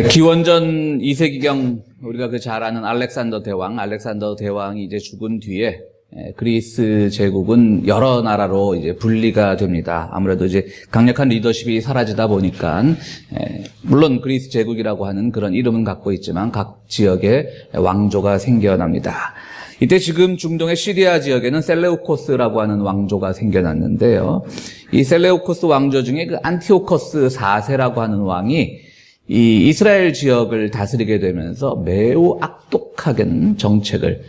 기원전 2세기경 우리가 잘 아는 알렉산더 대왕이 이제 죽은 뒤에 그리스 제국은 여러 나라로 이제 분리가 됩니다. 아무래도 이제 강력한 리더십이 사라지다 보니까 물론 그리스 제국이라고 하는 그런 이름은 갖고 있지만 각 지역에 왕조가 생겨납니다. 이때 지금 중동의 시리아 지역에는 셀레우코스라고 하는 왕조가 생겨났는데요. 이 셀레우코스 왕조 중에 그 안티오코스 4세라고 하는 왕이 이 이스라엘 지역을 다스리게 되면서 매우 악독하게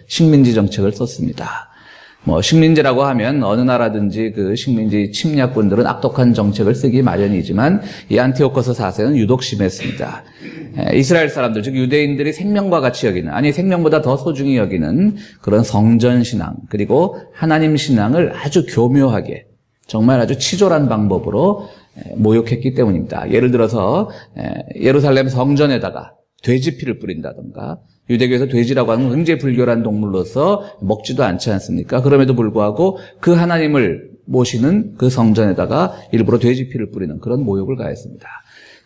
식민지 정책을 썼습니다. 식민지라고 하면 어느 나라든지 그 식민지 침략군들은 악독한 정책을 쓰기 마련이지만 이 안티오코스 4세는 유독 심했습니다. 이스라엘 사람들, 즉 유대인들이 생명과 같이 여기는, 아니 생명보다 더 소중히 여기는 그런 성전 신앙, 그리고 하나님 신앙을 아주 교묘하게, 정말 아주 치졸한 방법으로 모욕했기 때문입니다. 예를 들어서 예루살렘 성전에다가 돼지피를 뿌린다던가, 유대교에서 돼지라고 하는 굉장히 불결한 동물로서 먹지도 않지 않습니까? 그럼에도 불구하고 그 하나님을 모시는 그 성전에다가 일부러 돼지피를 뿌리는 그런 모욕을 가했습니다.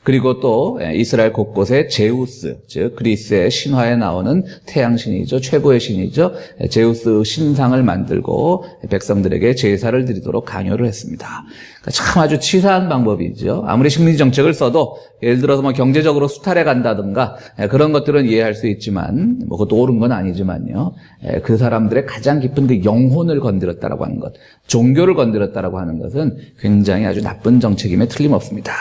그리고 또 이스라엘 곳곳에 제우스, 즉 그리스의 신화에 나오는 태양신이죠. 최고의 신이죠. 제우스 신상을 만들고 백성들에게 제사를 드리도록 강요를 했습니다. 참 아주 치사한 방법이죠. 아무리 식민지 정책을 써도 예를 들어서 경제적으로 수탈해 간다든가 그런 것들은 이해할 수 있지만 그것도 옳은 건 아니지만요. 그 사람들의 가장 깊은 그 영혼을 건드렸다라고 하는 것, 종교를 건드렸다라고 하는 것은 굉장히 아주 나쁜 정책임에 틀림없습니다.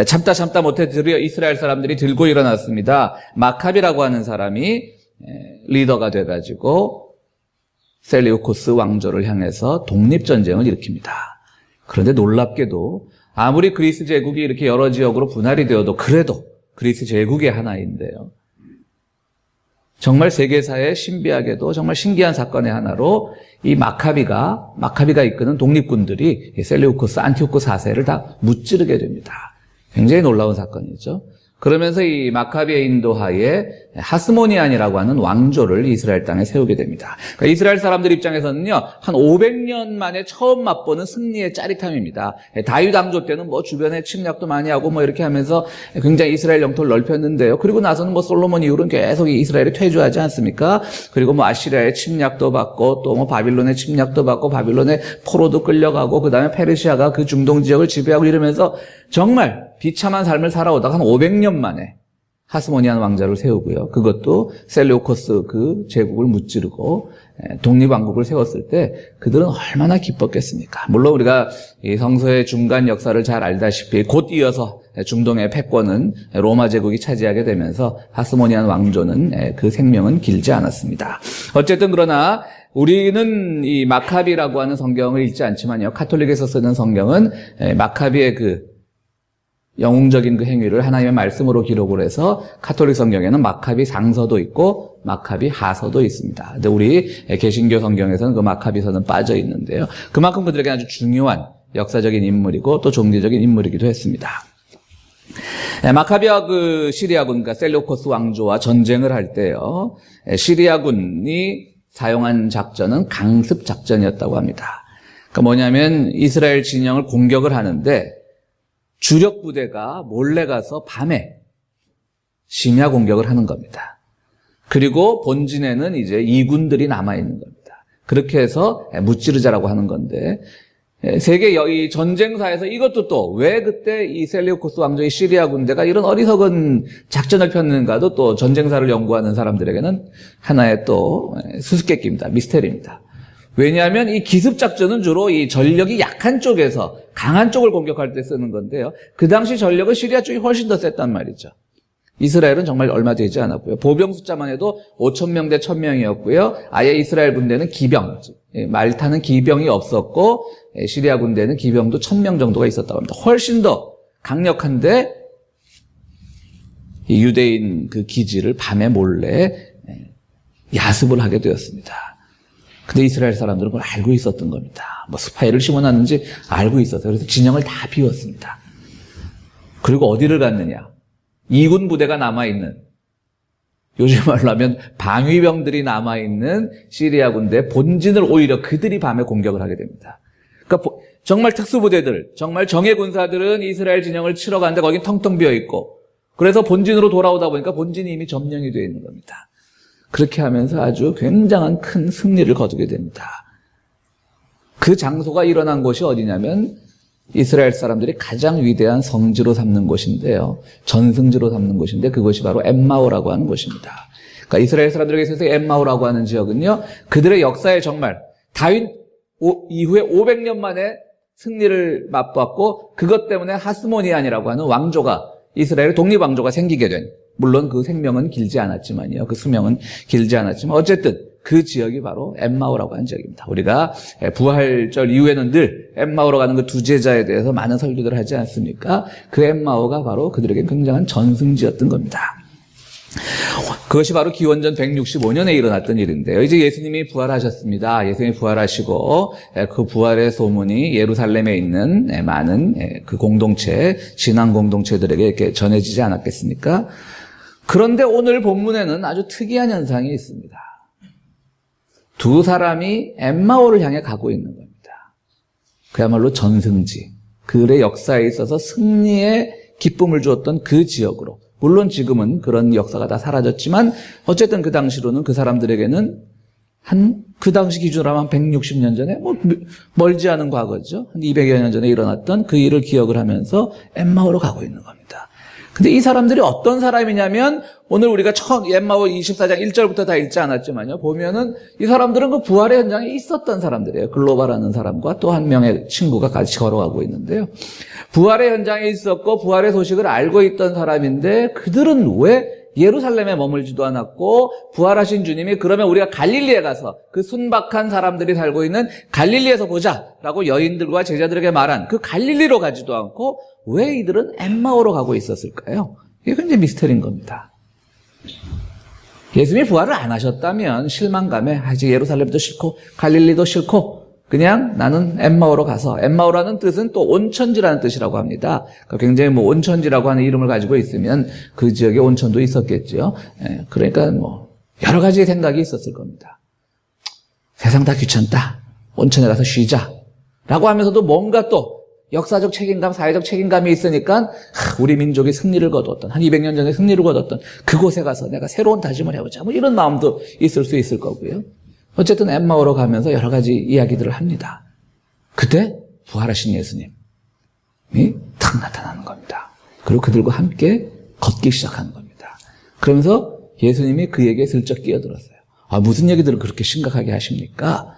참다 못해 드디어 이스라엘 사람들이 들고 일어났습니다. 마카비라고 하는 사람이 리더가 돼가지고 셀레우코스 왕조를 향해서 독립전쟁을 일으킵니다. 그런데 놀랍게도 아무리 그리스 제국이 이렇게 여러 지역으로 분할이 되어도 그래도 그리스 제국의 하나인데요. 정말 세계사의 신비하게도 정말 신기한 사건의 하나로 이 마카비가 이끄는 독립군들이 셀레우코스, 안티오코스 4세를 다 무찌르게 됩니다. 굉장히 놀라운 사건이죠. 그러면서 이 마카비의 인도하에 하스모니안이라고 하는 왕조를 이스라엘 땅에 세우게 됩니다. 그러니까 이스라엘 사람들 입장에서는요, 한 500년 만에 처음 맛보는 승리의 짜릿함입니다. 다윗 왕조 때는 주변에 침략도 많이 하고 이렇게 하면서 굉장히 이스라엘 영토를 넓혔는데요. 그리고 나서는 솔로몬 이후로는 계속 이스라엘이 퇴조하지 않습니까? 그리고 아시리아의 침략도 받고 또 바빌론의 침략도 받고 바빌론의 포로도 끌려가고 그 다음에 페르시아가 그 중동 지역을 지배하고 이러면서 정말 비참한 삶을 살아오다가 한 500년 만에 하스모니안 왕자를 세우고요. 그것도 셀레우코스 그 제국을 무찌르고 독립왕국을 세웠을 때 그들은 얼마나 기뻤겠습니까? 물론 우리가 이 성서의 중간 역사를 잘 알다시피 곧 이어서 중동의 패권은 로마 제국이 차지하게 되면서 하스모니안 왕조는 그 생명은 길지 않았습니다. 어쨌든 그러나 우리는 이 마카비라고 하는 성경을 읽지 않지만요. 카톨릭에서 쓰는 성경은 마카비의 그 영웅적인 그 행위를 하나님의 말씀으로 기록을 해서 카톨릭 성경에는 마카비 상서도 있고 마카비 하서도 있습니다. 근데 우리 개신교 성경에서는 그 마카비서는 빠져 있는데요. 그만큼 그들에게 아주 중요한 역사적인 인물이고 또 종교적인 인물이기도 했습니다. 마카비와 그 시리아군, 그러니까 셀레우코스 왕조와 전쟁을 할 때요. 시리아군이 사용한 작전은 강습 작전이었다고 합니다. 그러니까 뭐냐면 이스라엘 진영을 공격을 하는데 주력 부대가 몰래 가서 밤에 심야 공격을 하는 겁니다. 그리고 본진에는 이제 이군들이 남아있는 겁니다. 그렇게 해서 무찌르자라고 하는 건데, 세계 이 전쟁사에서 이것도 또 왜 그때 이 셀레우코스 왕조의 시리아 군대가 이런 어리석은 작전을 폈는가도 또 전쟁사를 연구하는 사람들에게는 하나의 또 수수께끼입니다. 미스테리입니다. 왜냐하면 이 기습작전은 주로 이 전력이 약한 쪽에서 강한 쪽을 공격할 때 쓰는 건데요. 그 당시 전력은 시리아 쪽이 훨씬 더 셌단 말이죠. 이스라엘은 정말 얼마 되지 않았고요. 보병 숫자만 해도 5,000명 대 1,000명이었고요. 아예 이스라엘 군대는 기병, 말 타는 기병이 없었고 시리아 군대는 기병도 1,000명 정도가 있었다고 합니다. 훨씬 더 강력한데 이 유대인 그 기지를 밤에 몰래 야습을 하게 되었습니다. 근데 이스라엘 사람들은 그걸 알고 있었던 겁니다. 스파이를 심어놨는지 알고 있었어요. 그래서 진영을 다 비웠습니다. 그리고 어디를 갔느냐? 이군 부대가 남아있는, 요즘 말로 하면 방위병들이 남아있는 시리아 군대 본진을 오히려 그들이 밤에 공격을 하게 됩니다. 그러니까 정말 특수부대들, 정말 정예 군사들은 이스라엘 진영을 치러 가는데 거긴 텅텅 비어있고 그래서 본진으로 돌아오다 보니까 본진이 이미 점령이 되어 있는 겁니다. 그렇게 하면서 아주 굉장한 큰 승리를 거두게 됩니다. 그 장소가 일어난 곳이 어디냐면 이스라엘 사람들이 가장 위대한 성지로 삼는 곳인데요. 전승지로 삼는 곳인데 그것이 바로 엠마오라고 하는 곳입니다. 그러니까 이스라엘 사람들에게 있어서 엠마오라고 하는 지역은요. 그들의 역사에 정말 다윗 이후에 500년 만에 승리를 맛보았고 그것 때문에 하스모니안이라고 하는 왕조가 이스라엘의 독립왕조가 생기게 된, 물론 그 생명은 길지 않았지만요. 그 수명은 길지 않았지만 어쨌든 그 지역이 바로 엠마오라고 하는 지역입니다. 우리가 부활절 이후에는 늘 엠마오로 가는 그 두 제자에 대해서 많은 설교들을 하지 않습니까? 그 엠마오가 바로 그들에게 굉장한 전승지였던 겁니다. 그것이 바로 기원전 165년에 일어났던 일인데요. 이제 예수님이 부활하셨습니다. 예수님이 부활하시고 그 부활의 소문이 예루살렘에 있는 많은 그 공동체, 신앙 공동체들에게 이렇게 전해지지 않았겠습니까? 그런데 오늘 본문에는 아주 특이한 현상이 있습니다. 두 사람이 엠마오를 향해 가고 있는 겁니다. 그야말로 전승지, 그들의 역사에 있어서 승리의 기쁨을 주었던 그 지역으로. 물론 지금은 그런 역사가 다 사라졌지만 어쨌든 그 당시로는 그 사람들에게는 그 당시 기준으로 하면 160년 전에 멀지 않은 과거죠. 한 200여 년 전에 일어났던 그 일을 기억을 하면서 엠마오로 가고 있는 겁니다. 근데 이 사람들이 어떤 사람이냐면 오늘 우리가 엠마오 24장 1절부터 다 읽지 않았지만요. 보면은 이 사람들은 그 부활의 현장에 있었던 사람들이에요. 글로바라는 사람과 또 한 명의 친구가 같이 걸어가고 있는데요. 부활의 현장에 있었고 부활의 소식을 알고 있던 사람인데 그들은 왜 예루살렘에 머물지도 않았고 부활하신 주님이 그러면 우리가 갈릴리에 가서 그 순박한 사람들이 살고 있는 갈릴리에서 보자라고 여인들과 제자들에게 말한 그 갈릴리로 가지도 않고 왜 이들은 엠마오로 가고 있었을까요? 이게 굉장히 미스터리인 겁니다. 예수님이 부활을 안 하셨다면 실망감에 이제 예루살렘도 싫고 갈릴리도 싫고 그냥 나는 엠마오로 가서, 엠마오라는 뜻은 또 온천지라는 뜻이라고 합니다. 그러니까 굉장히 온천지라고 하는 이름을 가지고 있으면 그 지역에 온천도 있었겠죠. 그러니까 여러 가지 생각이 있었을 겁니다. 세상 다 귀찮다. 온천에 가서 쉬자. 라고 하면서도 뭔가 또 역사적 책임감, 사회적 책임감이 있으니까 우리 민족이 승리를 거뒀던, 한 200년 전에 승리를 거뒀던 그곳에 가서 내가 새로운 다짐을 해보자. 이런 마음도 있을 수 있을 거고요. 어쨌든 엠마오로 가면서 여러 가지 이야기들을 합니다. 그때 부활하신 예수님이 탁 나타나는 겁니다. 그리고 그들과 함께 걷기 시작하는 겁니다. 그러면서 예수님이 그에게 슬쩍 끼어들었어요. 무슨 얘기들을 그렇게 심각하게 하십니까?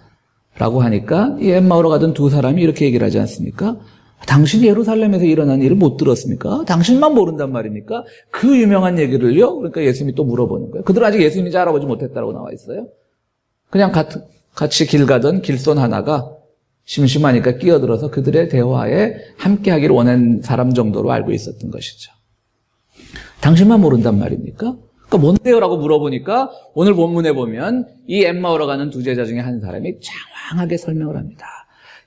라고 하니까 이 엠마오로 가던 두 사람이 이렇게 얘기를 하지 않습니까? 당신이 예루살렘에서 일어난 일을 못 들었습니까? 당신만 모른단 말입니까? 그 유명한 얘기를요? 그러니까 예수님이 또 물어보는 거예요. 그들은 아직 예수님인지 알아보지 못했다고 나와 있어요. 그냥 같이 길 가던 길손 하나가 심심하니까 끼어들어서 그들의 대화에 함께하기를 원한 사람 정도로 알고 있었던 것이죠. 당신만 모른단 말입니까? 그러니까 뭔데요? 라고 물어보니까 오늘 본문에 보면 이 엠마오로 가는 두 제자 중에 한 사람이 장황하게 설명을 합니다.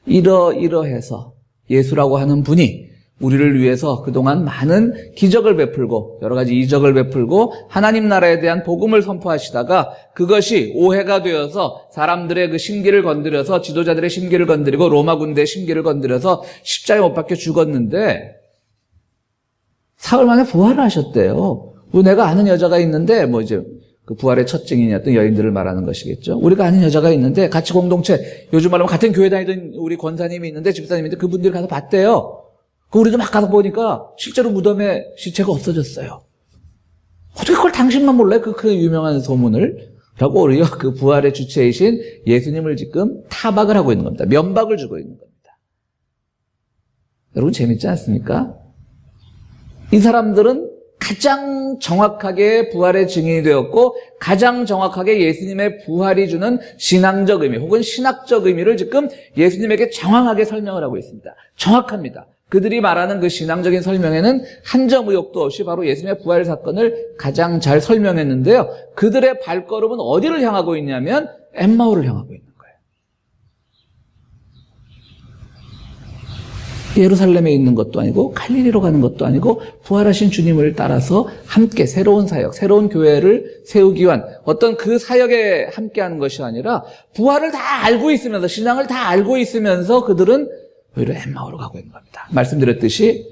이러해서 예수라고 하는 분이 우리를 위해서 그동안 많은 기적을 베풀고 여러 가지 이적을 베풀고 하나님 나라에 대한 복음을 선포하시다가 그것이 오해가 되어서 사람들의 그 심기를 건드려서 지도자들의 심기를 건드리고 로마 군대의 심기를 건드려서 십자가에 못 박혀 죽었는데 사흘 만에 부활을 하셨대요. 내가 아는 여자가 있는데 이제 그 부활의 첫 증인이었던 여인들을 말하는 것이겠죠. 우리가 아는 여자가 있는데 같이 공동체 요즘 말하면 같은 교회 다니던 우리 권사님이 있는데 집사님인데 그분들이 가서 봤대요. 우리도 막 가서 보니까 실제로 무덤에 시체가 없어졌어요. 어떻게 그걸 당신만 몰라요? 그 유명한 소문을? 라고 우리요 그 부활의 주체이신 예수님을 지금 타박을 하고 있는 겁니다. 면박을 주고 있는 겁니다. 여러분 재밌지 않습니까? 이 사람들은 가장 정확하게 부활의 증인이 되었고 가장 정확하게 예수님의 부활이 주는 신앙적 의미 혹은 신학적 의미를 지금 예수님에게 정확하게 설명을 하고 있습니다. 정확합니다. 그들이 말하는 그 신앙적인 설명에는 한 점 의혹도 없이 바로 예수님의 부활 사건을 가장 잘 설명했는데요. 그들의 발걸음은 어디를 향하고 있냐면 엠마오를 향하고 있는 거예요. 예루살렘에 있는 것도 아니고 갈릴리로 가는 것도 아니고 부활하신 주님을 따라서 함께 새로운 사역, 새로운 교회를 세우기 위한 어떤 그 사역에 함께하는 것이 아니라 부활을 다 알고 있으면서 신앙을 다 알고 있으면서 그들은 오히려 엠마오로 가고 있는 겁니다. 말씀드렸듯이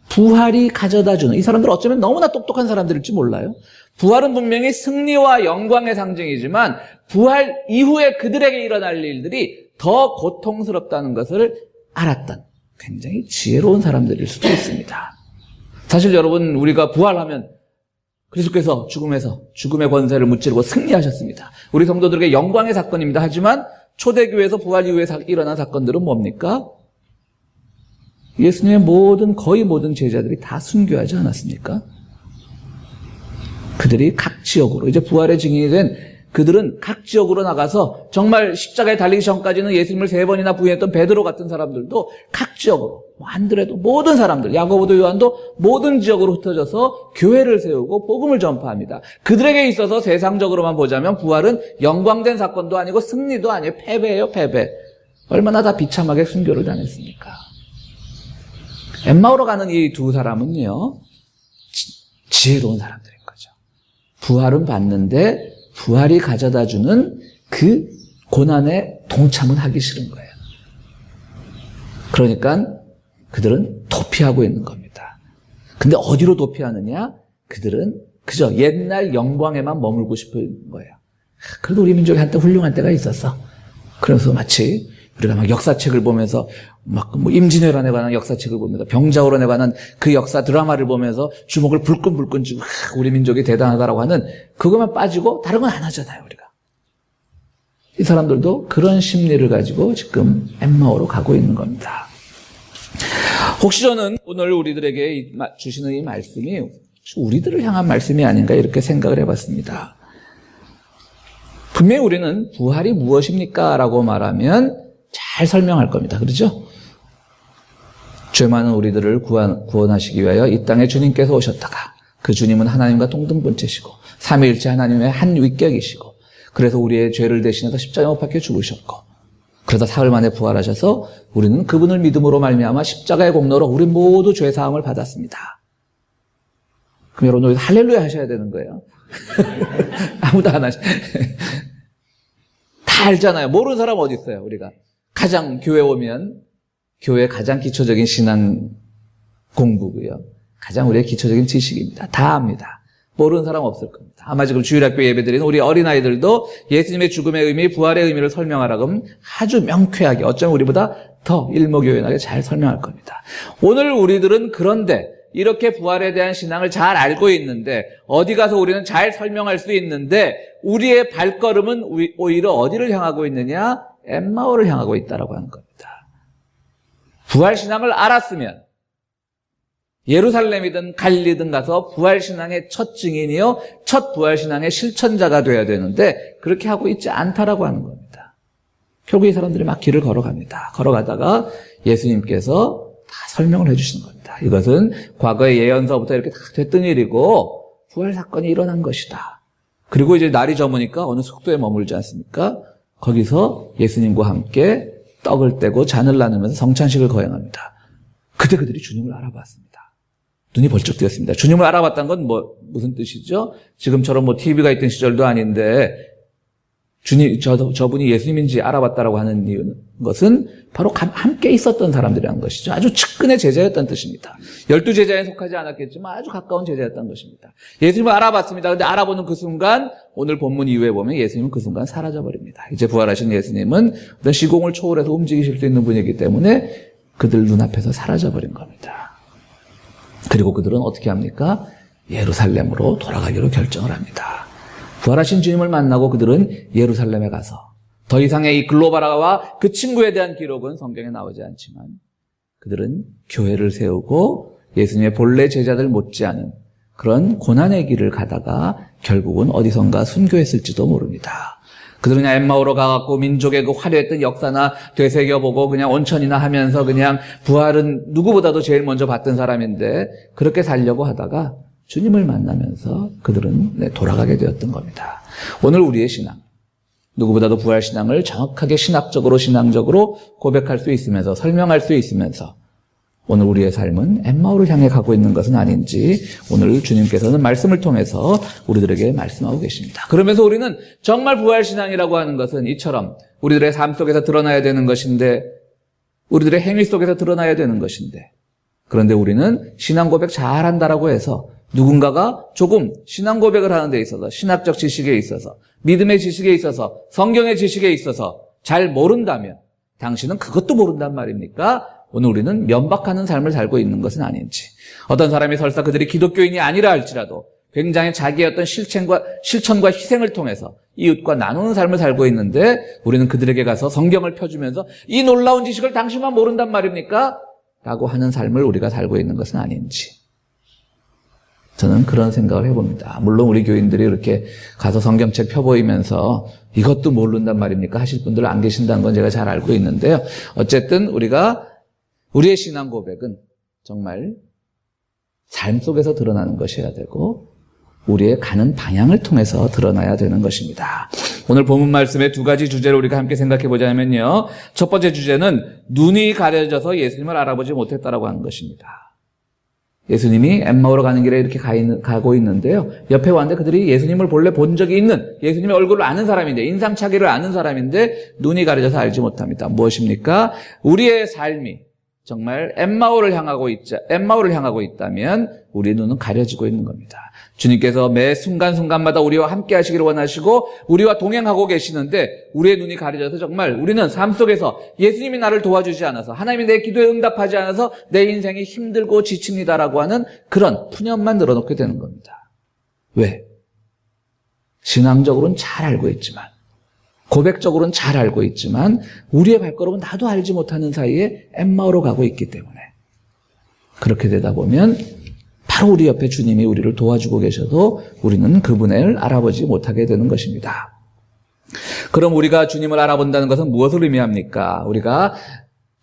부활이 가져다주는, 이 사람들 어쩌면 너무나 똑똑한 사람들일지 몰라요. 부활은 분명히 승리와 영광의 상징이지만 부활 이후에 그들에게 일어날 일들이 더 고통스럽다는 것을 알았던 굉장히 지혜로운 사람들일 수도 있습니다. 사실 여러분, 우리가 부활하면 그리스도께서 죽음에서 죽음의 권세를 무찌르고 승리하셨습니다. 우리 성도들에게 영광의 사건입니다. 하지만 초대교회에서 부활 이후에 일어난 사건들은 뭡니까? 예수님의 거의 모든 제자들이 다 순교하지 않았습니까? 그들이 각 지역으로, 이제 부활의 증인이 된 그들은 각 지역으로 나가서 정말 십자가에 달리기 전까지는 예수님을 3번이나 부인했던 베드로 같은 사람들도 각 지역으로, 안드레도, 모든 사람들, 야고보도 요한도 모든 지역으로 흩어져서 교회를 세우고 복음을 전파합니다. 그들에게 있어서 세상적으로만 보자면 부활은 영광된 사건도 아니고 승리도 아니에요. 패배예요, 패배. 얼마나 다 비참하게 순교를 당했습니까? 엠마오로 가는 이 두 사람은요, 지혜로운 사람들인 거죠. 부활은 봤는데 부활이 가져다주는 그 고난에 동참은 하기 싫은 거예요. 그러니까 그들은 도피하고 있는 겁니다. 근데 어디로 도피하느냐? 그들은 그저 옛날 영광에만 머물고 싶은 거예요. 그래도 우리 민족이 한때 훌륭한 때가 있었어. 그래서 마치 우리가 막 역사책을 보면서 막 임진왜란에 관한 역사책을 보면서 병자호란에 관한 그 역사 드라마를 보면서 주먹을 불끈불끈 쥐고 우리 민족이 대단하다라고 하는 그것만 빠지고 다른 건 안 하잖아요, 우리가. 이 사람들도 그런 심리를 가지고 지금 엠마오로 가고 있는 겁니다. 혹시 저는 오늘 우리들에게 주시는 이 말씀이 우리들을 향한 말씀이 아닌가 이렇게 생각을 해봤습니다. 분명히 우리는 부활이 무엇입니까? 라고 말하면 잘 설명할 겁니다. 그렇죠? 죄 많은 우리들을 구원하시기 위하여 이 땅에 주님께서 오셨다가 그 주님은 하나님과 동등본체시고 삼위일체 하나님의 한 위격이시고 그래서 우리의 죄를 대신해서 십자가에 못 박혀 죽으셨고 그러다 사흘 만에 부활하셔서 우리는 그분을 믿음으로 말미암아 십자가의 공로로 우리 모두 죄 사함을 받았습니다. 그럼 여러분 할렐루야 하셔야 되는 거예요. 아무도 안 하셔. 다 알잖아요. 모르는 사람 어디 있어요, 우리가. 가장 교회 오면 교회 가장 기초적인 신앙 공부고요. 가장 우리의 기초적인 지식입니다. 다 압니다. 모르는 사람 없을 겁니다. 아마 지금 주일학교 예배드리는 우리 어린아이들도 예수님의 죽음의 의미, 부활의 의미를 설명하라고 하면 아주 명쾌하게, 어쩌면 우리보다 더 일목요연하게 잘 설명할 겁니다. 오늘 우리들은 그런데 이렇게 부활에 대한 신앙을 잘 알고 있는데 어디 가서 우리는 잘 설명할 수 있는데 우리의 발걸음은 오히려 어디를 향하고 있느냐? 엠마오를 향하고 있다라고 하는 겁니다. 부활신앙을 알았으면 예루살렘이든 갈릴리든 가서 부활신앙의 첫 증인이요 첫 부활신앙의 실천자가 돼야 되는데 그렇게 하고 있지 않다라고 하는 겁니다. 결국 이 사람들이 막 길을 걸어갑니다. 걸어가다가 예수님께서 다 설명을 해주시는 겁니다. 이것은 과거의 예언서부터 이렇게 다 됐던 일이고 부활 사건이 일어난 것이다. 그리고 이제 날이 저무니까 어느 숙소에 머물지 않습니까? 거기서 예수님과 함께 떡을 떼고 잔을 나누면서 성찬식을 거행합니다. 그때 그들이 주님을 알아봤습니다. 눈이 벌쩍 뜨였습니다. 주님을 알아봤다는 건 무슨 뜻이죠? 지금처럼 TV가 있던 시절도 아닌데 저분이 예수님인지 알아봤다라고 하는 것은 바로 함께 있었던 사람들이라는 것이죠. 아주 측근의 제자였다는 뜻입니다. 12제자에 속하지 않았겠지만 아주 가까운 제자였다는 것입니다. 예수님을 알아봤습니다. 근데 알아보는 그 순간 오늘 본문 이후에 보면 예수님은 그 순간 사라져버립니다. 이제 부활하신 예수님은 어떤 시공을 초월해서 움직이실 수 있는 분이기 때문에 그들 눈앞에서 사라져버린 겁니다. 그리고 그들은 어떻게 합니까? 예루살렘으로 돌아가기로 결정을 합니다. 부활하신 주님을 만나고 그들은 예루살렘에 가서 더 이상의 이 글로바라와 그 친구에 대한 기록은 성경에 나오지 않지만 그들은 교회를 세우고 예수님의 본래 제자들 못지않은 그런 고난의 길을 가다가 결국은 어디선가 순교했을지도 모릅니다. 그들은 그냥 엠마오로 가갖고 민족의 그 화려했던 역사나 되새겨보고 그냥 온천이나 하면서 그냥 부활은 누구보다도 제일 먼저 봤던 사람인데 그렇게 살려고 하다가 주님을 만나면서 그들은 돌아가게 되었던 겁니다. 오늘 우리의 신앙, 누구보다도 부활신앙을 정확하게 신학적으로 신앙적으로 고백할 수 있으면서 설명할 수 있으면서 오늘 우리의 삶은 엠마오를 향해 가고 있는 것은 아닌지 오늘 주님께서는 말씀을 통해서 우리들에게 말씀하고 계십니다. 그러면서 우리는 정말 부활신앙이라고 하는 것은 이처럼 우리들의 삶 속에서 드러나야 되는 것인데 우리들의 행위 속에서 드러나야 되는 것인데 그런데 우리는 신앙 고백 잘한다라고 해서 누군가가 조금 신앙 고백을 하는 데 있어서 신학적 지식에 있어서 믿음의 지식에 있어서 성경의 지식에 있어서 잘 모른다면 당신은 그것도 모른단 말입니까? 오늘 우리는 면박하는 삶을 살고 있는 것은 아닌지. 어떤 사람이 설사 그들이 기독교인이 아니라 할지라도 굉장히 자기의 어떤 실천과 희생을 통해서 이웃과 나누는 삶을 살고 있는데 우리는 그들에게 가서 성경을 펴주면서 이 놀라운 지식을 당신만 모른단 말입니까? 라고 하는 삶을 우리가 살고 있는 것은 아닌지. 저는 그런 생각을 해봅니다. 물론 우리 교인들이 이렇게 가서 성경책 펴보이면서 이것도 모른단 말입니까? 하실 분들 안 계신다는 건 제가 잘 알고 있는데요. 어쨌든 우리의 신앙 고백은 정말 삶 속에서 드러나는 것이어야 되고 우리의 가는 방향을 통해서 드러나야 되는 것입니다. 오늘 본문 말씀의 두 가지 주제를 우리가 함께 생각해 보자면요. 첫 번째 주제는 눈이 가려져서 예수님을 알아보지 못했다라고 하는 것입니다. 예수님이 엠마오로 가는 길에 이렇게 가고 있는데요. 옆에 왔는데 그들이 예수님을 본래 본 적이 있는 향의 얼굴을 아는 사람인데 인상착의를 아는 사람인데 눈이 가려져서 알지 못합니다. 무엇입니까? 우리의 삶이 정말 엠마오를 향하고 있다면 우리 눈은 가려지고 있는 겁니다. 주님께서 매 순간순간마다 우리와 함께 하시기를 원하시고 우리와 동행하고 계시는데 우리의 눈이 가려져서 정말 우리는 삶 속에서 예수님이 나를 도와주지 않아서 하나님이 내 기도에 응답하지 않아서 내 인생이 힘들고 지칩니다라고 하는 그런 푸념만 늘어놓게 되는 겁니다. 왜? 신앙적으로는 잘 알고 있지만 고백적으로는 잘 알고 있지만 우리의 발걸음은 나도 알지 못하는 사이에 엠마오로 가고 있기 때문에 그렇게 되다 보면 바로 우리 옆에 주님이 우리를 도와주고 계셔도 우리는 그분을 알아보지 못하게 되는 것입니다. 그럼 우리가 주님을 알아본다는 것은 무엇을 의미합니까? 우리가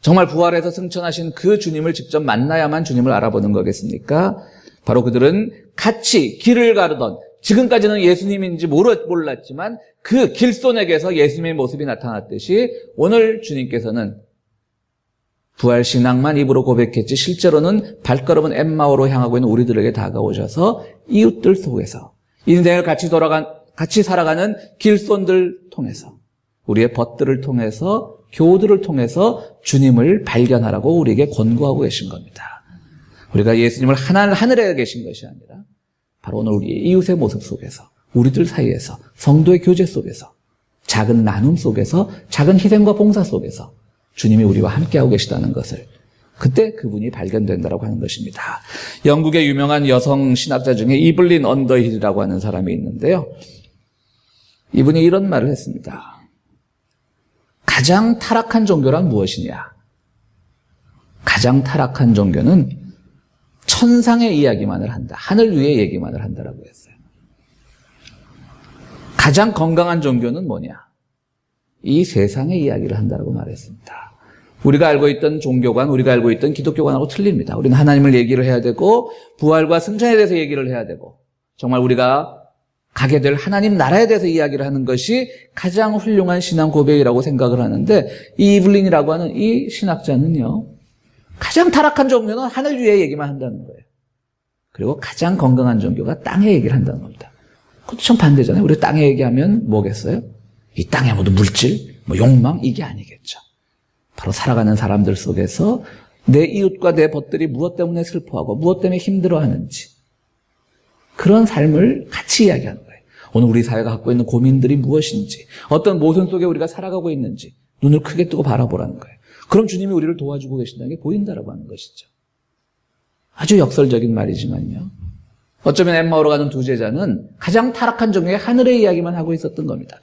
정말 부활해서 승천하신 그 주님을 직접 만나야만 주님을 알아보는 거겠습니까? 바로 그들은 같이 길을 가르던 지금까지는 예수님인지 몰랐지만 그 길손에게서 예수님의 모습이 나타났듯이 오늘 주님께서는 부활신앙만 입으로 고백했지 실제로는 발걸음은 엠마오로 향하고 있는 우리들에게 다가오셔서 이웃들 속에서 인생을 같이 살아가는 길손들 통해서 우리의 벗들을 통해서 교우들을 통해서 주님을 발견하라고 우리에게 권고하고 계신 겁니다. 우리가 예수님을 하늘에 계신 것이 아니라 바로 오늘 우리의 이웃의 모습 속에서 우리들 사이에서 성도의 교제 속에서 작은 나눔 속에서 작은 희생과 봉사 속에서 주님이 우리와 함께하고 계시다는 것을 그때 그분이 발견된다고 하는 것입니다. 영국의 유명한 여성 신학자 중에 이블린 언더힐이라고 하는 사람이 있는데요. 이분이 이런 말을 했습니다. 가장 타락한 종교란 무엇이냐? 가장 타락한 종교는 천상의 이야기만을 한다. 하늘 위의 얘기만을 한다라고 했어요. 가장 건강한 종교는 뭐냐? 이 세상의 이야기를 한다라고 말했습니다. 우리가 알고 있던 종교관, 우리가 알고 있던 기독교관하고 틀립니다. 우리는 하나님을 얘기를 해야 되고 부활과 승천에 대해서 얘기를 해야 되고 정말 우리가 가게 될 하나님 나라에 대해서 이야기를 하는 것이 가장 훌륭한 신앙 고백이라고 생각을 하는데 이 이블린이라고 하는 이 신학자는요. 가장 타락한 종교는 하늘 위의 얘기만 한다는 거예요. 그리고 가장 건강한 종교가 땅의 얘기를 한다는 겁니다. 그것도 참 반대잖아요. 우리 땅의 얘기하면 뭐겠어요? 이 땅의 모든 물질, 욕망 이게 아니겠죠. 바로 살아가는 사람들 속에서 내 이웃과 내 벗들이 무엇 때문에 슬퍼하고 무엇 때문에 힘들어하는지 그런 삶을 같이 이야기하는 거예요. 오늘 우리 사회가 갖고 있는 고민들이 무엇인지 어떤 모순 속에 우리가 살아가고 있는지 눈을 크게 뜨고 바라보라는 거예요. 그럼 주님이 우리를 도와주고 계신다는 게 보인다라고 하는 것이죠. 아주 역설적인 말이지만요. 어쩌면 엠마오로 가는 두 제자는 가장 타락한 종교의 하늘의 이야기만 하고 있었던 겁니다.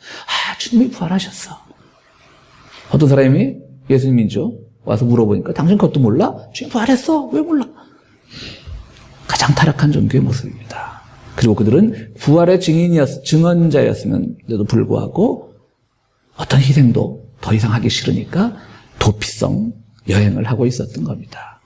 주님이 부활하셨어. 어떤 사람이 예수님이죠. 와서 물어보니까 당신 그것도 몰라? 주님 부활했어. 왜 몰라? 가장 타락한 종교의 모습입니다. 그리고 그들은 부활의 증언자였음에도 불구하고 어떤 희생도 더 이상 하기 싫으니까 도피성 여행을 하고 있었던 겁니다.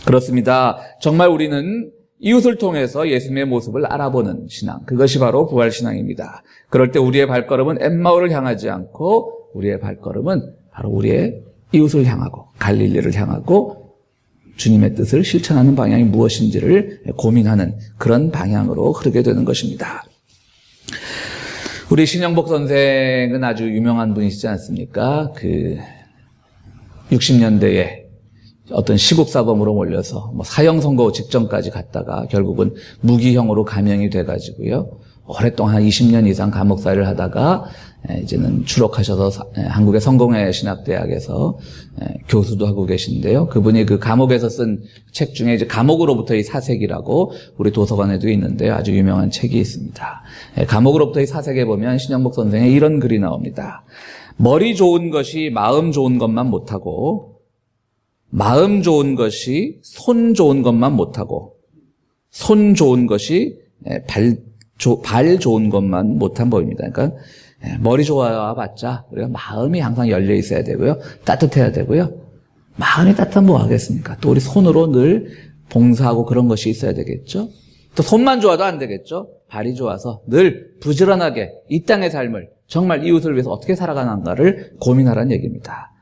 그렇습니다. 정말 우리는 이웃을 통해서 예수님의 모습을 알아보는 신앙, 그것이 바로 부활신앙입니다. 그럴 때 우리의 발걸음은 엠마오를 향하지 않고 우리의 발걸음은 바로 우리의 이웃을 향하고 갈릴리를 향하고 주님의 뜻을 실천하는 방향이 무엇인지를 고민하는 그런 방향으로 흐르게 되는 것입니다. 우리 신영복 선생은 아주 유명한 분이시지 않습니까? 60년대에 어떤 시국사범으로 몰려서 뭐 사형 선고 직전까지 갔다가 결국은 무기형으로 감형이 돼가지고요. 오랫동안 한 20년 이상 감옥살이를 하다가 이제는 추록하셔서 한국의 성공회 신학대학에서 교수도 하고 계신데요. 그분이 그 감옥에서 쓴 책 중에 이제 감옥으로부터의 사색이라고 우리 도서관에도 있는데요. 아주 유명한 책이 있습니다. 감옥으로부터의 사색에 보면 신영복 선생의 이런 글이 나옵니다. 머리 좋은 것이 마음 좋은 것만 못하고 마음 좋은 것이 손 좋은 것만 못하고 손 좋은 것이 발 좋은 것만 못한 법입니다. 그러니까 머리 좋아봤자 우리가 마음이 항상 열려 있어야 되고요. 따뜻해야 되고요. 마음이 따뜻하면 뭐 하겠습니까? 또 우리 손으로 늘 봉사하고 그런 것이 있어야 되겠죠. 또 손만 좋아도 안 되겠죠. 발이 좋아서 늘 부지런하게 이 땅의 삶을 정말 이웃을 위해서 어떻게 살아가는가를 고민하라는 얘기입니다.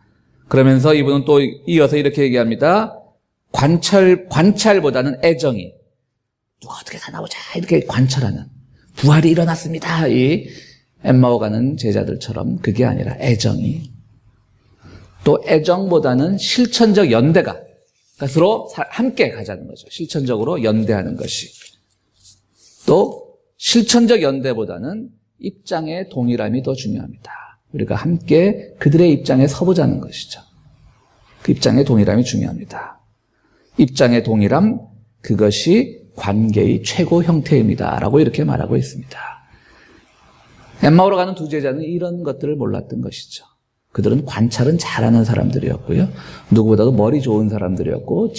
그러면서 이분은 또 이어서 이렇게 얘기합니다. 관찰보다는 애정이. 누가 어떻게 사나 보자 이렇게 관찰하는. 부활이 일어났습니다. 이 엠마오 가는 제자들처럼 그게 아니라 애정이. 또 애정보다는 실천적 연대가. 그러니까 서로 함께 가자는 거죠. 실천적으로 연대하는 것이. 또 실천적 연대보다는 입장의 동일함이 더 중요합니다. 우리가 함께 그들의 입장에 서보자는 것이죠. 그 입장의 동일함이 중요합니다. 입장의 동일함, 그것이 관계의 최고 형태입니다. 라고 이렇게 말하고 있습니다. 엠마오로 가는 두 제자는 이런 것들을 몰랐던 것이죠. 그들은 관찰은 잘하는 사람들이었고요. 누구보다도 머리 좋은 사람들이었고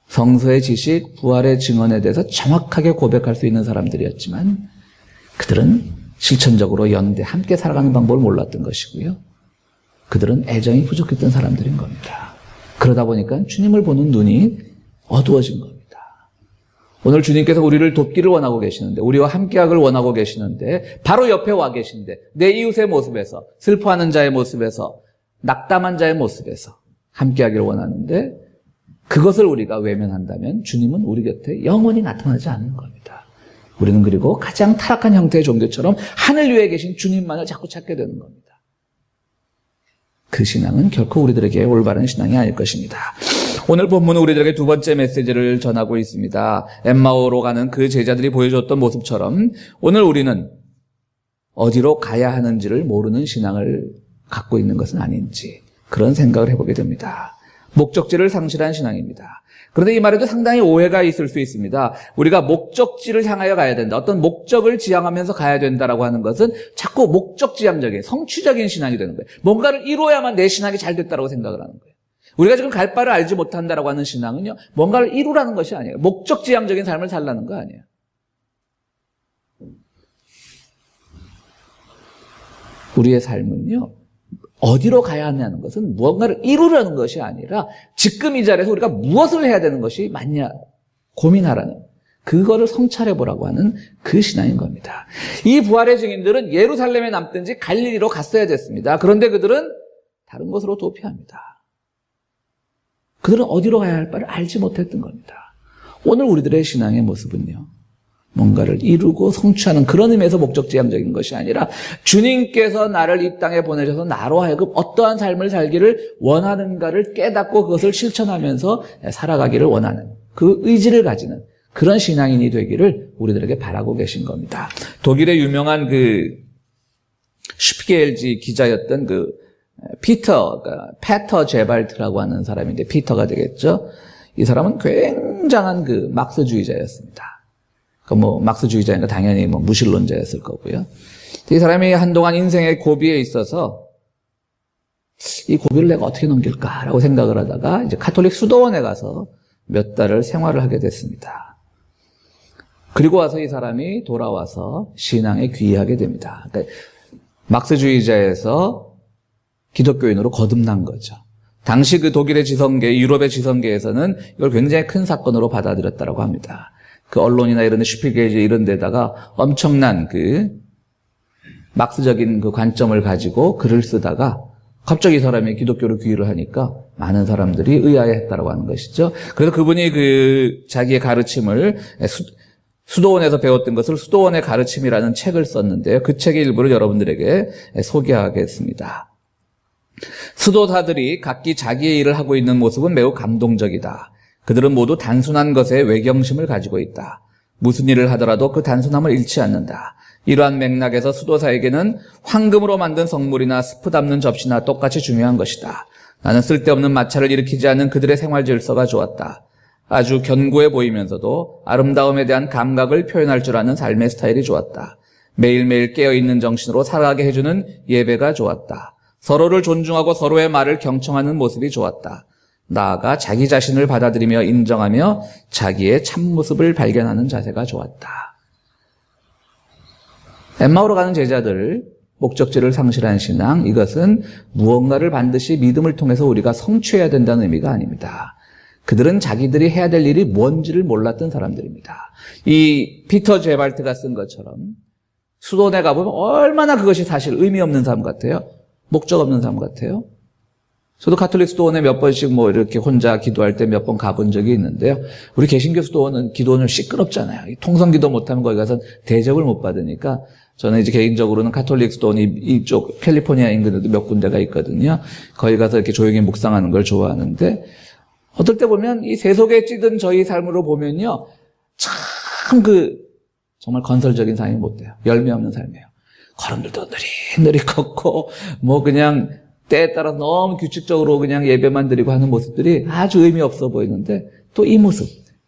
성서의 지식, 부활의 증언에 대해서 정확하게 고백할 수 있는 사람들이었지만 그들은 실천적으로 연대, 함께 살아가는 방법을 몰랐던 것이고요. 그들은 애정이 부족했던 사람들인 겁니다. 그러다 보니까 주님을 보는 눈이 어두워진 겁니다. 오늘 주님께서 우리를 돕기를 원하고 계시는데, 우리와 함께하기를 원하고 계시는데, 바로 옆에 와 계신데, 내 이웃의 모습에서, 슬퍼하는 자의 모습에서, 낙담한 자의 모습에서 함께하기를 원하는데, 그것을 우리가 외면한다면 주님은 우리 곁에 영원히 나타나지 않는 겁니다. 우리는 그리고 가장 타락한 형태의 종교처럼 하늘 위에 계신 주님만을 자꾸 찾게 되는 겁니다. 그 신앙은 결코 우리들에게 올바른 신앙이 아닐 것입니다. 오늘 본문은 우리들에게 두 번째 메시지를 전하고 있습니다. 엠마오로 가는 그 제자들이 보여줬던 모습처럼 오늘 우리는 어디로 가야 하는지를 모르는 신앙을 갖고 있는 것은 아닌지 그런 생각을 해보게 됩니다. 목적지를 상실한 신앙입니다. 그런데 이 말에도 상당히 오해가 있을 수 있습니다. 우리가 목적지를 향하여 가야 된다. 어떤 목적을 지향하면서 가야 된다라고 하는 것은 자꾸 목적지향적인 성취적인 신앙이 되는 거예요. 뭔가를 이루어야만 내 신앙이 잘 됐다고 생각을 하는 거예요. 우리가 지금 갈 바를 알지 못한다라고 하는 신앙은요, 뭔가를 이루라는 것이 아니에요. 목적지향적인 삶을 살라는 거 아니에요. 우리의 삶은요, 어디로 가야 하냐는 것은 무언가를 이루려는 것이 아니라 지금 이 자리에서 우리가 무엇을 해야 되는 것이 맞냐 고민하라는, 그거를 성찰해보라고 하는 그 신앙인 겁니다. 이 부활의 증인들은 예루살렘에 남든지 갈릴리로 갔어야 됐습니다. 그런데 그들은 다른 곳으로 도피합니다. 그들은 어디로 가야 할 바를 알지 못했던 겁니다. 오늘 우리들의 신앙의 모습은요, 뭔가를 이루고 성취하는 그런 의미에서 목적지향적인 것이 아니라 주님께서 나를 이 땅에 보내셔서 나로 하여금 어떠한 삶을 살기를 원하는가를 깨닫고 그것을 실천하면서 살아가기를 원하는 그 의지를 가지는 그런 신앙인이 되기를 우리들에게 바라고 계신 겁니다. 독일의 유명한 그 슈피겔지 기자였던 그 페터 제발트라고 하는 사람인데, 피터가 되겠죠. 이 사람은 굉장한 그 막스주의자였습니다. 그러니까 막스주의자니까 당연히 무신론자였을 거고요. 이 사람이 한동안 인생의 고비에 있어서 이 고비를 내가 어떻게 넘길까라고 생각을 하다가 이제 가톨릭 수도원에 가서 몇 달을 생활을 하게 됐습니다. 그리고 와서 이 사람이 돌아와서 신앙에 귀의하게 됩니다. 그러니까 막스주의자에서 기독교인으로 거듭난 거죠. 당시 그 독일의 지성계, 유럽의 지성계에서는 이걸 굉장히 큰 사건으로 받아들였다고 합니다. 그 언론이나 이런 데, 슈피겔지 이런 데다가 엄청난 그 막스적인 그 관점을 가지고 글을 쓰다가 갑자기 이 사람이 기독교로 귀의를 하니까 많은 사람들이 의아해했다고 하는 것이죠. 그래서 그분이 그 자기의 가르침을 수도원에서 배웠던 것을 수도원의 가르침이라는 책을 썼는데요. 그 책의 일부를 여러분들에게 소개하겠습니다. 수도사들이 각기 자기의 일을 하고 있는 모습은 매우 감동적이다. 그들은 모두 단순한 것에 외경심을 가지고 있다. 무슨 일을 하더라도 그 단순함을 잃지 않는다. 이러한 맥락에서 수도사에게는 황금으로 만든 성물이나 스프 담는 접시나 똑같이 중요한 것이다. 나는 쓸데없는 마찰을 일으키지 않는 그들의 생활 질서가 좋았다. 아주 견고해 보이면서도 아름다움에 대한 감각을 표현할 줄 아는 삶의 스타일이 좋았다. 매일매일 깨어있는 정신으로 살아가게 해주는 예배가 좋았다. 서로를 존중하고 서로의 말을 경청하는 모습이 좋았다. 나아가 자기 자신을 받아들이며 인정하며 자기의 참모습을 발견하는 자세가 좋았다. 엠마오로 가는 제자들, 목적지를 상실한 신앙, 이것은 무언가를 반드시 믿음을 통해서 우리가 성취해야 된다는 의미가 아닙니다. 그들은 자기들이 해야 될 일이 뭔지를 몰랐던 사람들입니다. 이 피터 제발트가 쓴 것처럼 수도원에 가보면 얼마나 그것이 사실 의미 없는 삶 같아요. 목적 없는 삶 같아요. 저도 가톨릭 수도원에 몇 번씩 이렇게 혼자 기도할 때 몇 번 가본 적이 있는데요. 우리 개신교 수도원은 기도는 시끄럽잖아요. 통성 기도 못하면 거기 가서 대접을 못 받으니까 저는 이제 개인적으로는 가톨릭 수도원이 이쪽 캘리포니아 인근에도 몇 군데가 있거든요. 거기 가서 이렇게 조용히 묵상하는 걸 좋아하는데 어떨 때 보면 이 세속에 찌든 저희 삶으로 보면요. 참 정말 건설적인 삶이 못 돼요. 열매 없는 삶이에요. 걸음들도 느릿느릿 걷고 그냥 때에 따라 너무 규칙적으로 그냥 예배만 드리고 하는 모습들이 아주 의미 없어 보이는데 또 이 모습,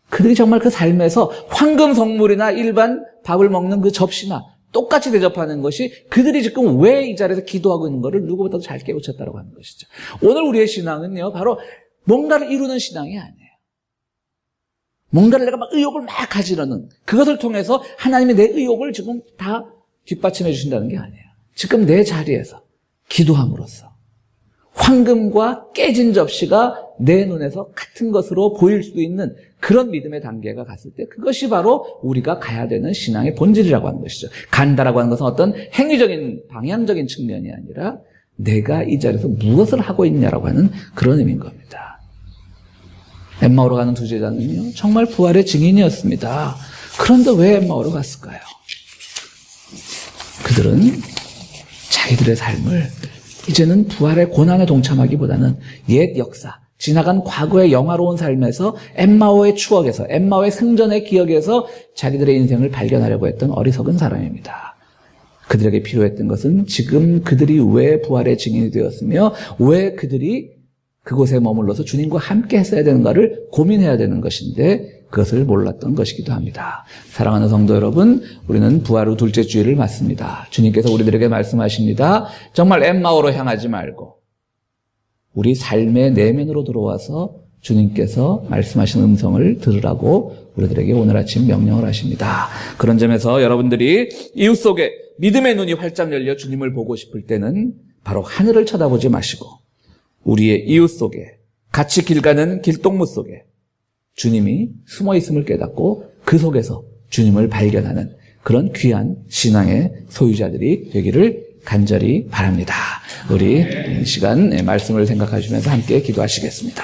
그들이 정말 그 삶에서 황금 성물이나 일반 밥을 먹는 그 접시나 똑같이 대접하는 것이 그들이 지금 왜 이 자리에서 기도하고 있는 것을 누구보다도 잘 깨우쳤다고 하는 것이죠. 오늘 우리의 신앙은요, 바로 뭔가를 이루는 신앙이 아니에요. 뭔가를 내가 의욕을 막 가지려는 그것을 통해서 하나님이 내 의욕을 지금 다 뒷받침해 주신다는 게 아니에요. 지금 내 자리에서 기도함으로써 황금과 깨진 접시가 내 눈에서 같은 것으로 보일 수 있는 그런 믿음의 단계가 갔을 때 그것이 바로 우리가 가야 되는 신앙의 본질이라고 하는 것이죠. 간다라고 하는 것은 어떤 행위적인 방향적인 측면이 아니라 내가 이 자리에서 무엇을 하고 있냐라고 하는 그런 의미인 겁니다. 엠마오로 가는 두 제자는요, 정말 부활의 증인이었습니다. 그런데 왜 엠마오로 갔을까요? 그들은 자기들의 삶을 이제는 부활의 고난에 동참하기보다는 옛 역사, 지나간 과거의 영화로운 삶에서 엠마오의 추억에서, 엠마오의 승전의 기억에서 자기들의 인생을 발견하려고 했던 어리석은 사람입니다. 그들에게 필요했던 것은 지금 그들이 왜 부활의 증인이 되었으며 왜 그들이 그곳에 머물러서 주님과 함께 했어야 되는가를 고민해야 되는 것인데 그것을 몰랐던 것이기도 합니다. 사랑하는 성도 여러분, 우리는 부활 후 둘째 주일을 맞습니다. 주님께서 우리들에게 말씀하십니다. 정말 엠마오로 향하지 말고 우리 삶의 내면으로 들어와서 주님께서 말씀하신 음성을 들으라고 우리들에게 오늘 아침 명령을 하십니다. 그런 점에서 여러분들이 이웃 속에 믿음의 눈이 활짝 열려 주님을 보고 싶을 때는 바로 하늘을 쳐다보지 마시고 우리의 이웃 속에 같이 길 가는 길동무 속에 주님이 숨어 있음을 깨닫고 그 속에서 주님을 발견하는 그런 귀한 신앙의 소유자들이 되기를 간절히 바랍니다. 우리 이 시간 말씀을 생각하시면서 함께 기도하시겠습니다.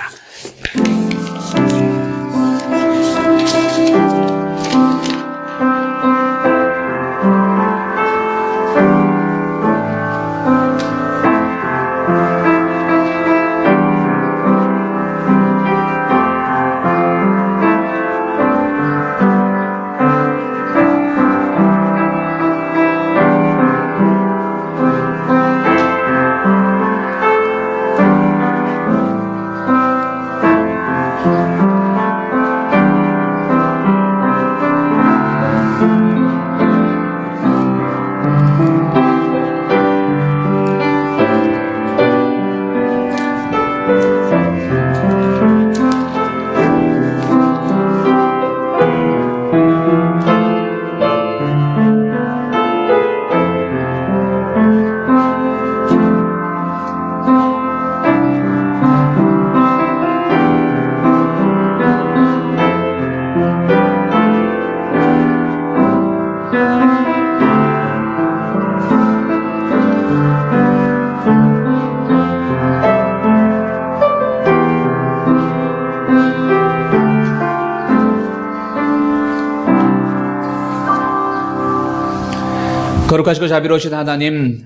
거룩하시고 자비로우신 하나님,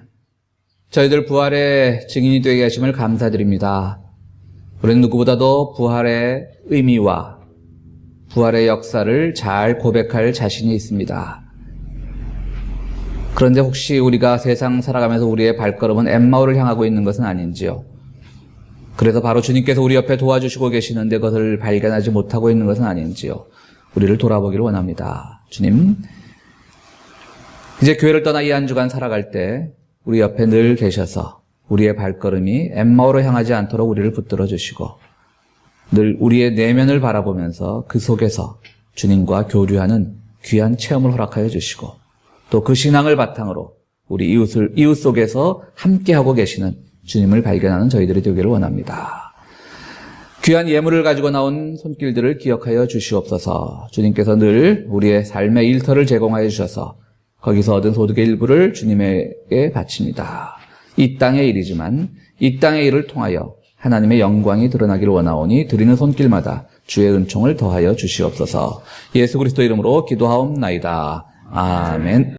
저희들 부활의 증인이 되게 하심을 감사드립니다. 우리는 누구보다도 부활의 의미와 부활의 역사를 잘 고백할 자신이 있습니다. 그런데 혹시 우리가 세상 살아가면서 우리의 발걸음은 엠마오를 향하고 있는 것은 아닌지요? 그래서 바로 주님께서 우리 옆에 도와주시고 계시는데 그것을 발견하지 못하고 있는 것은 아닌지요? 우리를 돌아보기를 원합니다. 주님, 이제 교회를 떠나 이 한 주간 살아갈 때 우리 옆에 늘 계셔서 우리의 발걸음이 엠마오로 향하지 않도록 우리를 붙들어 주시고 늘 우리의 내면을 바라보면서 그 속에서 주님과 교류하는 귀한 체험을 허락하여 주시고 또 그 신앙을 바탕으로 우리 이웃 속에서 함께하고 계시는 주님을 발견하는 저희들이 되기를 원합니다. 귀한 예물을 가지고 나온 손길들을 기억하여 주시옵소서. 주님께서 늘 우리의 삶의 일터를 제공하여 주셔서 거기서 얻은 소득의 일부를 주님에게 바칩니다. 이 땅의 일이지만 이 땅의 일을 통하여 하나님의 영광이 드러나기를 원하오니 드리는 손길마다 주의 은총을 더하여 주시옵소서. 예수 그리스도 이름으로 기도하옵나이다. 아멘.